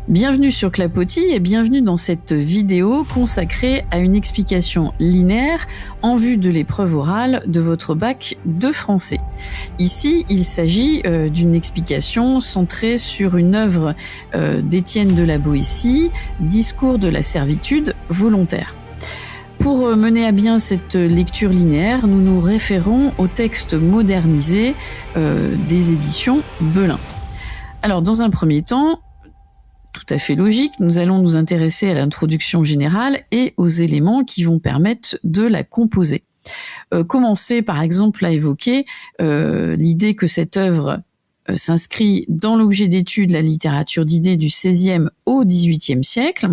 Bienvenue sur Clapotis et bienvenue dans cette vidéo consacrée à une explication linéaire en vue de l'épreuve orale de votre bac de français. Ici, il s'agit d'une explication centrée sur une œuvre d'Étienne de la Boétie, Discours de la servitude volontaire. Pour mener à bien cette lecture linéaire, nous nous référons au texte modernisé des éditions Belin. Alors, dans un premier temps, tout à fait logique, nous allons nous intéresser à l'introduction générale et aux éléments qui vont permettre de la composer. Commencer par exemple à évoquer l'idée que cette œuvre s'inscrit dans l'objet d'étude la littérature d'idées du XVIe au XVIIIe siècle,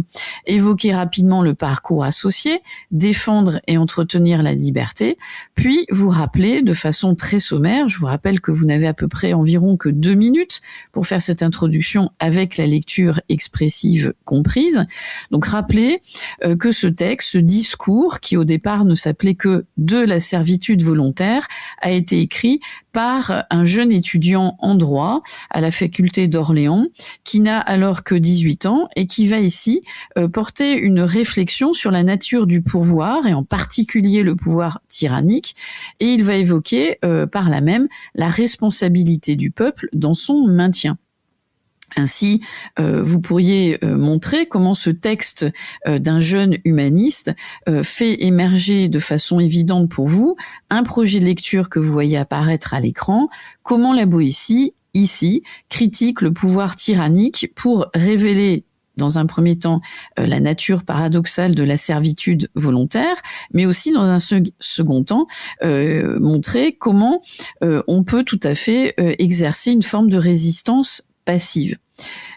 évoquer rapidement le parcours associé, défendre et entretenir la liberté, puis vous rappeler de façon très sommaire, je vous rappelle que vous n'avez à peu près environ que 2 minutes pour faire cette introduction avec la lecture expressive comprise, donc rappeler que ce texte, ce discours qui au départ ne s'appelait que de la servitude volontaire, a été écrit par un jeune étudiant en droit à la faculté d'Orléans qui n'a alors que 18 ans et qui va ici porter une réflexion sur la nature du pouvoir et en particulier le pouvoir tyrannique, et il va évoquer par là même la responsabilité du peuple dans son maintien. Ainsi, vous pourriez montrer comment ce texte d'un jeune humaniste fait émerger de façon évidente pour vous un projet de lecture que vous voyez apparaître à l'écran, comment la Boétie, ici, critique le pouvoir tyrannique pour révéler dans un premier temps la nature paradoxale de la servitude volontaire, mais aussi dans un second temps montrer comment on peut tout à fait exercer une forme de résistance passive.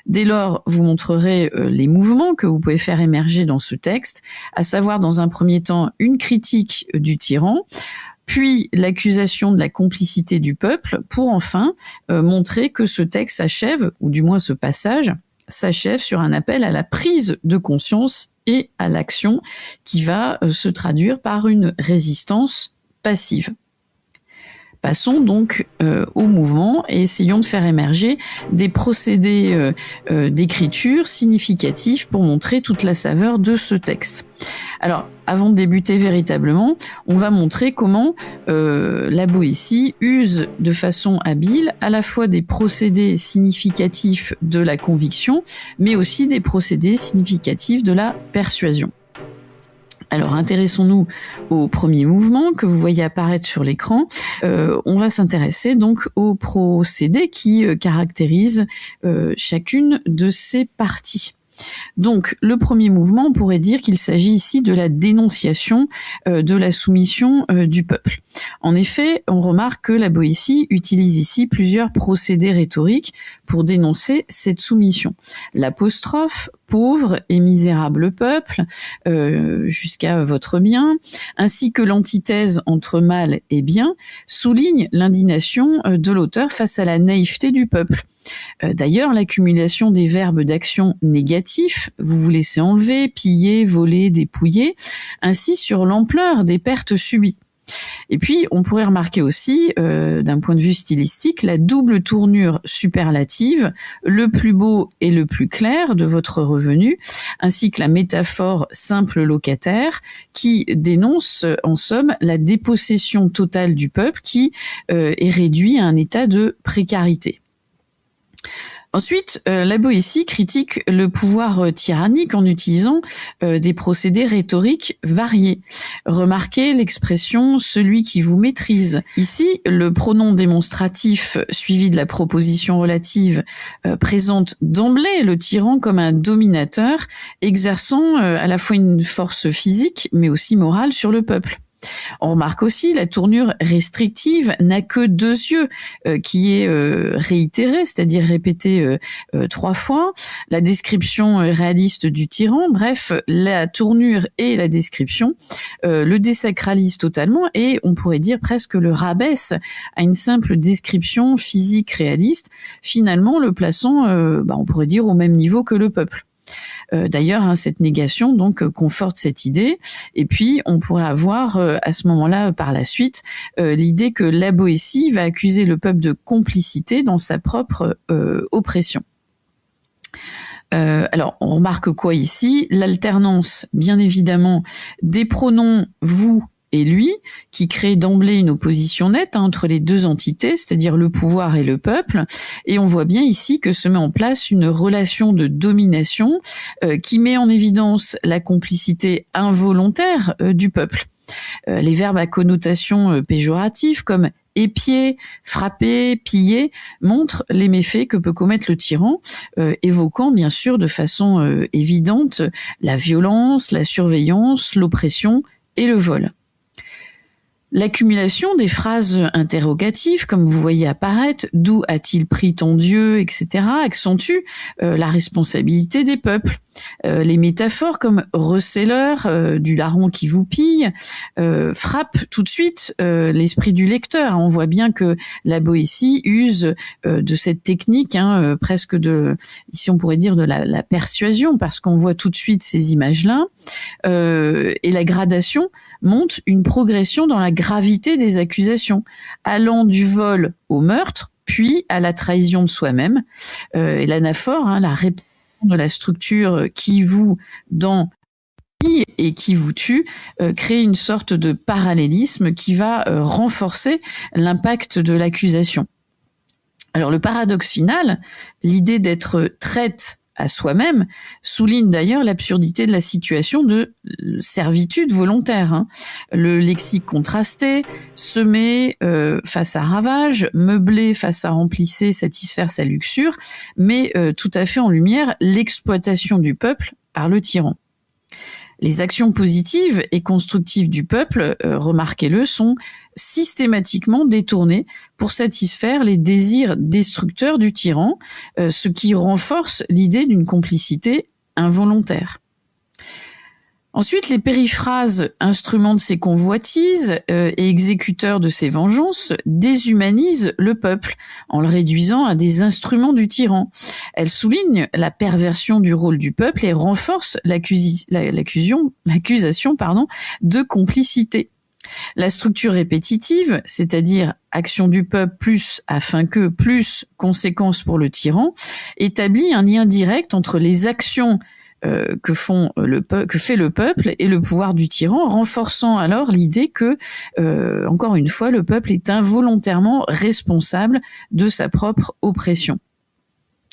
Dès lors, vous montrerez les mouvements que vous pouvez faire émerger dans ce texte, à savoir dans un premier temps une critique du tyran, puis l'accusation de la complicité du peuple, pour enfin montrer que ce texte s'achève, ou du moins ce passage, s'achève sur un appel à la prise de conscience et à l'action qui va se traduire par une résistance passive. Passons donc au mouvement et essayons de faire émerger des procédés d'écriture significatifs pour montrer toute la saveur de ce texte. Alors, avant de débuter véritablement, on va montrer comment la Boétie use de façon habile à la fois des procédés significatifs de la conviction, mais aussi des procédés significatifs de la persuasion. Alors, intéressons-nous au premier mouvement que vous voyez apparaître sur l'écran. On va s'intéresser donc aux procédés qui caractérisent chacune de ces parties. Donc, le premier mouvement, on pourrait dire qu'il s'agit ici de la dénonciation de la soumission du peuple. En effet, on remarque que la Boétie utilise ici plusieurs procédés rhétoriques pour dénoncer cette soumission. L'apostrophe, pauvre et misérable peuple, jusqu'à votre bien, ainsi que l'antithèse entre mal et bien, souligne l'indignation de l'auteur face à la naïveté du peuple. D'ailleurs, l'accumulation des verbes d'action négatifs, vous vous laissez enlever, piller, voler, dépouiller, ainsi sur l'ampleur des pertes subies. Et puis, on pourrait remarquer aussi, d'un point de vue stylistique, la double tournure superlative, le plus beau et le plus clair de votre revenu, ainsi que la métaphore simple locataire, qui dénonce, en somme, la dépossession totale du peuple qui est réduit à un état de précarité. Ensuite, la Boétie critique le pouvoir tyrannique en utilisant des procédés rhétoriques variés. Remarquez l'expression « celui qui vous maîtrise ». Ici, le pronom démonstratif suivi de la proposition relative présente d'emblée le tyran comme un dominateur exerçant à la fois une force physique mais aussi morale sur le peuple. On remarque aussi la tournure restrictive n'a que 2 yeux, qui est réitérée, c'est-à-dire répétée 3 fois, la description réaliste du tyran, bref, la tournure et la description le désacralisent totalement et on pourrait dire presque le rabaisse à une simple description physique réaliste, finalement le plaçant, on pourrait dire au même niveau que le peuple. D'ailleurs, cette négation donc conforte cette idée. Et puis, on pourrait avoir à ce moment-là, par la suite, l'idée que la Boétie va accuser le peuple de complicité dans sa propre oppression. Alors, on remarque quoi ici? L'alternance, bien évidemment, des pronoms vous et lui, qui crée d'emblée une opposition nette entre les deux entités, c'est-à-dire le pouvoir et le peuple. Et on voit bien ici que se met en place une relation de domination qui met en évidence la complicité involontaire du peuple. Les verbes à connotation péjorative comme épier, frapper, piller montrent les méfaits que peut commettre le tyran, évoquant bien sûr de façon évidente la violence, la surveillance, l'oppression et le vol. L'accumulation des phrases interrogatives, comme vous voyez apparaître, d'où a-t-il pris ton Dieu, etc., accentue la responsabilité des peuples. Les métaphores comme receleur, du larron qui vous pille, frappent tout de suite l'esprit du lecteur. On voit bien que la Boétie use de cette technique, presque ici on pourrait dire de la persuasion, parce qu'on voit tout de suite ces images-là. Et la gradation montre une progression dans la gravité des accusations, allant du vol au meurtre, puis à la trahison de soi-même. Et l'anaphore, la répétition de la structure qui vous dans et qui vous tue, crée une sorte de parallélisme qui va renforcer l'impact de l'accusation. Alors le paradoxe final, l'idée d'être traite à soi-même, souligne d'ailleurs l'absurdité de la situation de servitude volontaire. Le lexique contrasté, semer face à ravage, meubler face à remplissez, satisfaire sa luxure, met tout à fait en lumière l'exploitation du peuple par le tyran. Les actions positives et constructives du peuple, remarquez-le, sont systématiquement détournées pour satisfaire les désirs destructeurs du tyran, ce qui renforce l'idée d'une complicité involontaire. Ensuite, les périphrases, instruments de ses convoitises et exécuteurs de ses vengeances, déshumanisent le peuple en le réduisant à des instruments du tyran. Elles soulignent la perversion du rôle du peuple et renforcent l'accusation de complicité. La structure répétitive, c'est-à-dire action du peuple plus afin que plus conséquence pour le tyran, établit un lien direct entre les actions que fait le peuple et le pouvoir du tyran, renforçant alors l'idée que, encore une fois, le peuple est involontairement responsable de sa propre oppression.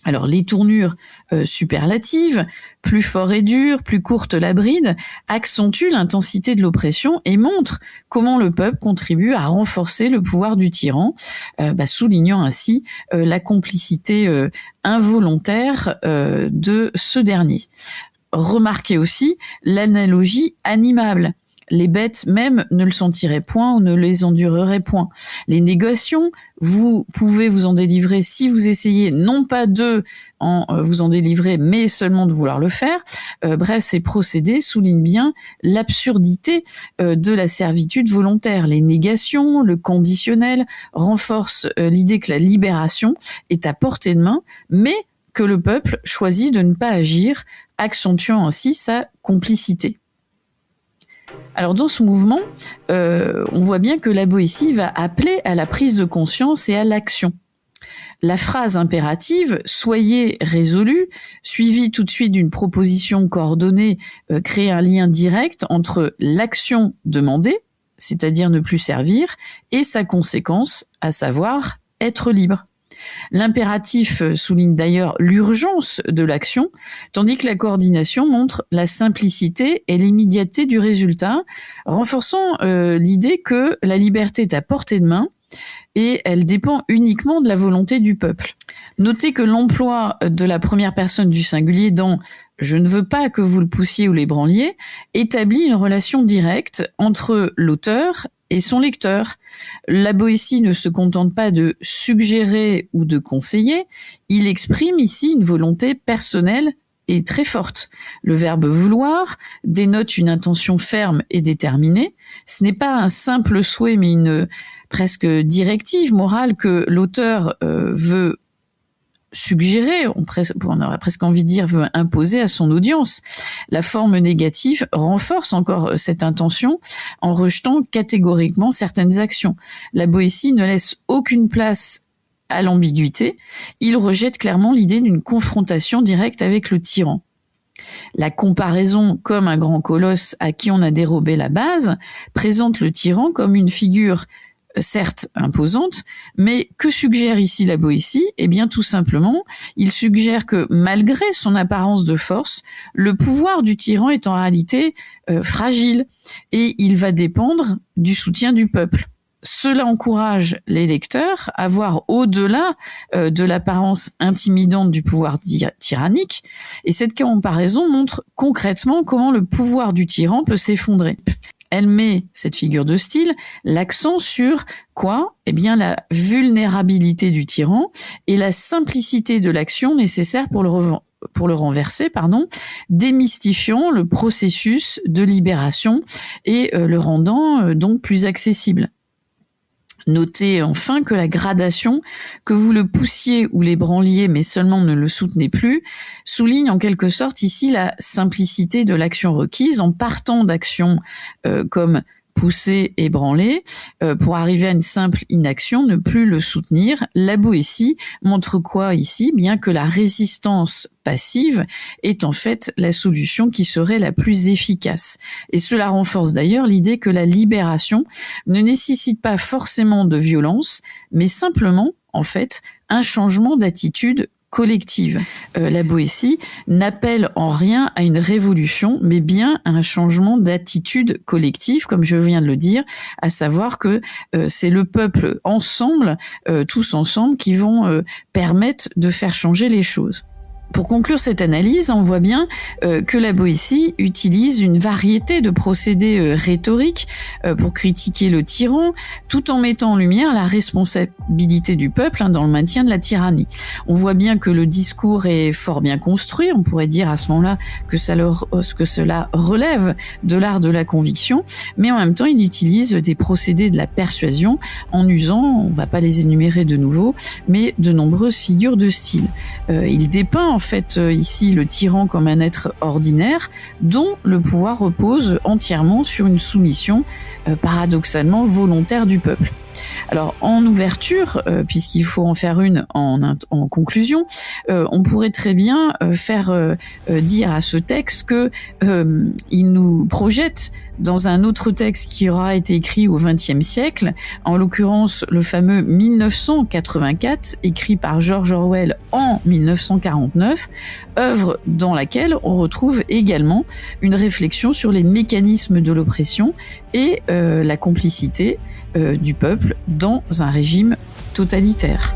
Alors les tournures superlatives, plus fort et dur, plus courte la bride, accentuent l'intensité de l'oppression et montrent comment le peuple contribue à renforcer le pouvoir du tyran, soulignant ainsi la complicité involontaire de ce dernier. Remarquez aussi l'analogie animable. Les bêtes même ne le sentiraient point ou ne les endureraient point. Les négociations, vous pouvez vous en délivrer si vous essayez non pas de vous en délivrer, mais seulement de vouloir le faire. Bref, ces procédés soulignent bien l'absurdité de la servitude volontaire. Les négations, le conditionnel renforcent l'idée que la libération est à portée de main, mais que le peuple choisit de ne pas agir, accentuant ainsi sa complicité. Alors dans ce mouvement, on voit bien que la Boétie va appeler à la prise de conscience et à l'action. La phrase impérative « soyez résolus » suivie tout de suite d'une proposition coordonnée, crée un lien direct entre l'action demandée, c'est-à-dire ne plus servir, et sa conséquence, à savoir être libre. L'impératif souligne d'ailleurs l'urgence de l'action, tandis que la coordination montre la simplicité et l'immédiateté du résultat, renforçant l'idée que la liberté est à portée de main et elle dépend uniquement de la volonté du peuple. Notez que l'emploi de la première personne du singulier dans « je ne veux pas que vous le poussiez ou l'ébranliez » établit une relation directe entre l'auteur et son lecteur. La Boétie ne se contente pas de suggérer ou de conseiller, il exprime ici une volonté personnelle et très forte. Le verbe vouloir dénote une intention ferme et déterminée. Ce n'est pas un simple souhait, mais une presque directive morale que l'auteur veut suggérer, on aurait presque envie de dire veut imposer à son audience. La forme négative renforce encore cette intention en rejetant catégoriquement certaines actions. La Boétie ne laisse aucune place à l'ambiguïté, il rejette clairement l'idée d'une confrontation directe avec le tyran. La comparaison comme un grand colosse à qui on a dérobé la base présente le tyran comme une figure certes imposante, mais que suggère ici la Boétie ? Eh bien tout simplement, il suggère que malgré son apparence de force, le pouvoir du tyran est en réalité fragile et il va dépendre du soutien du peuple. Cela encourage les lecteurs à voir au-delà de l'apparence intimidante du pouvoir tyrannique, et cette comparaison montre concrètement comment le pouvoir du tyran peut s'effondrer. Elle met, cette figure de style, l'accent sur quoi ? Eh bien, la vulnérabilité du tyran et la simplicité de l'action nécessaire pour le renverser, démystifiant le processus de libération et le rendant donc plus accessible. Notez enfin que la gradation, que vous le poussiez ou l'ébranliez mais seulement ne le soutenez plus, souligne en quelque sorte ici la simplicité de l'action requise en partant d'actions comme pousser, ébranler, pour arriver à une simple inaction, ne plus le soutenir. La Boétie montre quoi ici ? Bien que la résistance passive est en fait la solution qui serait la plus efficace. Et cela renforce d'ailleurs l'idée que la libération ne nécessite pas forcément de violence, mais simplement, en fait, un changement d'attitude collective. La Boétie n'appelle en rien à une révolution, mais bien à un changement d'attitude collective, comme je viens de le dire, à savoir que c'est le peuple ensemble, tous ensemble, qui vont permettre de faire changer les choses. Pour conclure cette analyse, on voit bien que la Boétie utilise une variété de procédés rhétoriques pour critiquer le tyran, tout en mettant en lumière la responsabilité du peuple dans le maintien de la tyrannie. On voit bien que le discours est fort bien construit, on pourrait dire à ce moment-là que cela relève de l'art de la conviction, mais en même temps il utilise des procédés de la persuasion en usant, on va pas les énumérer de nouveau, mais de nombreuses figures de style. Il dépeint en fait ici le tyran comme un être ordinaire dont le pouvoir repose entièrement sur une soumission paradoxalement volontaire du peuple. Alors en ouverture, puisqu'il faut en faire une en conclusion, on pourrait très bien faire dire à ce texte que il nous projette dans un autre texte qui aura été écrit au XXe siècle, en l'occurrence le fameux 1984, écrit par George Orwell en 1949, œuvre dans laquelle on retrouve également une réflexion sur les mécanismes de l'oppression et la complicité du peuple dans un régime totalitaire.